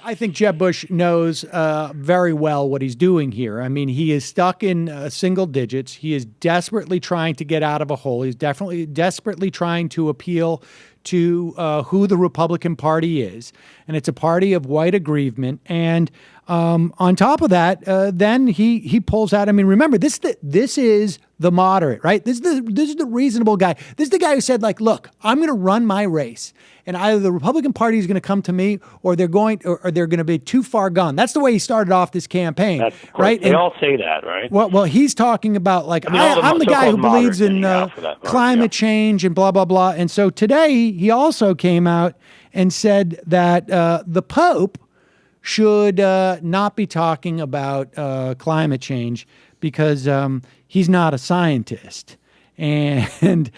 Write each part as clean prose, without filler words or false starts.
I think Jeb Bush knows very well what he's doing here. I mean, he is stuck in single digits. He is desperately trying to get out of a hole. He's definitely desperately trying to appeal to who the Republican Party is, and it's a party of white aggrievement. And on top of that, then he pulls out. I mean, remember this is the moderate, right? This is the reasonable guy. This is the guy who said, like, look, I'm going to run my race, and either the Republican Party is going to come to me, or they're going to be too far gone. That's the way he started off this campaign, right? They all say that, right? Well, he's talking about, like, I'm the guy who believes in climate change and blah blah blah. And so today he also came out and said that the Pope should not be talking about climate change because he's not a scientist, and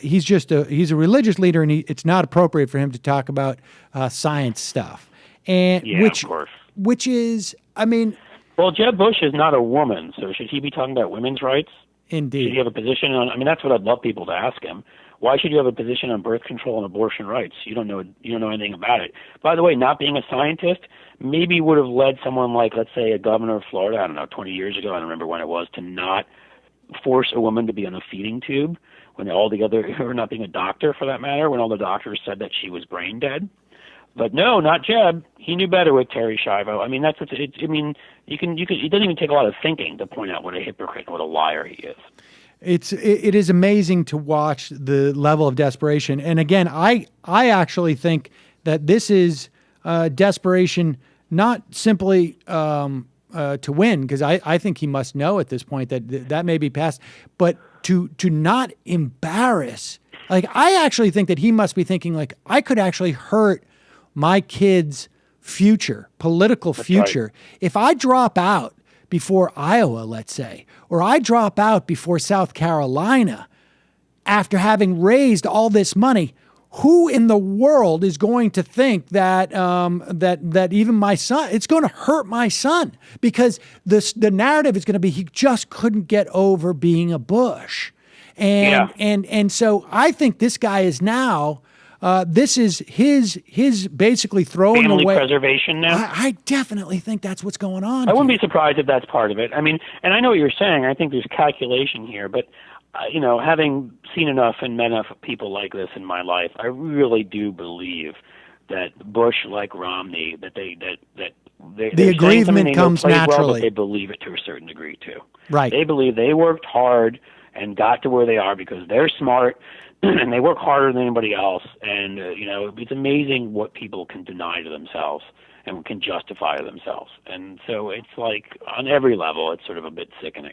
he's a religious leader, and it's not appropriate for him to talk about science stuff. And of course. Which is, I mean, well, Jeb Bush is not a woman, so should he be talking about women's rights? Indeed. Should he have a position on? I mean, that's what I'd love people to ask him. Why should you have a position on birth control and abortion rights? You don't know anything about it. By the way, not being a scientist maybe would have led someone like, let's say, a governor of Florida, I don't know, 20 years ago, I don't remember when it was, to not force a woman to be on a feeding tube when all the other, or not being a doctor for that matter, when all the doctors said that she was brain dead. But no, not Jeb. He knew better with Terry Schiavo. I mean, that's what it doesn't even take a lot of thinking to point out what a hypocrite, what a liar he is. It is amazing to watch the level of desperation. And again, I actually think that this is desperation, not simply to win, because I think he must know at this point that may be past, but to not embarrass. Like, I actually think that he must be thinking, like, I could actually hurt my kids' future, political future, if I drop out before Iowa, let's say, or I drop out before South Carolina after having raised all this money. Who in the world is going to think that that even my son, it's going to hurt my son, because the narrative is going to be he just couldn't get over being a Bush. And so I think this guy is now this is his basically throwing family away preservation now. I definitely think that's what's going on. I wouldn't be surprised if that's part of it. I mean, and I know what you're saying. I think there's calculation here, but having seen enough and met enough people like this in my life, I really do believe that Bush, like Romney, the aggrievement comes naturally. Well, but they believe it to a certain degree too. Right. They believe they worked hard and got to where they are because they're smart and they work harder than anybody else. And it's amazing what people can deny to themselves and can justify to themselves. And so it's like on every level, it's sort of a bit sickening.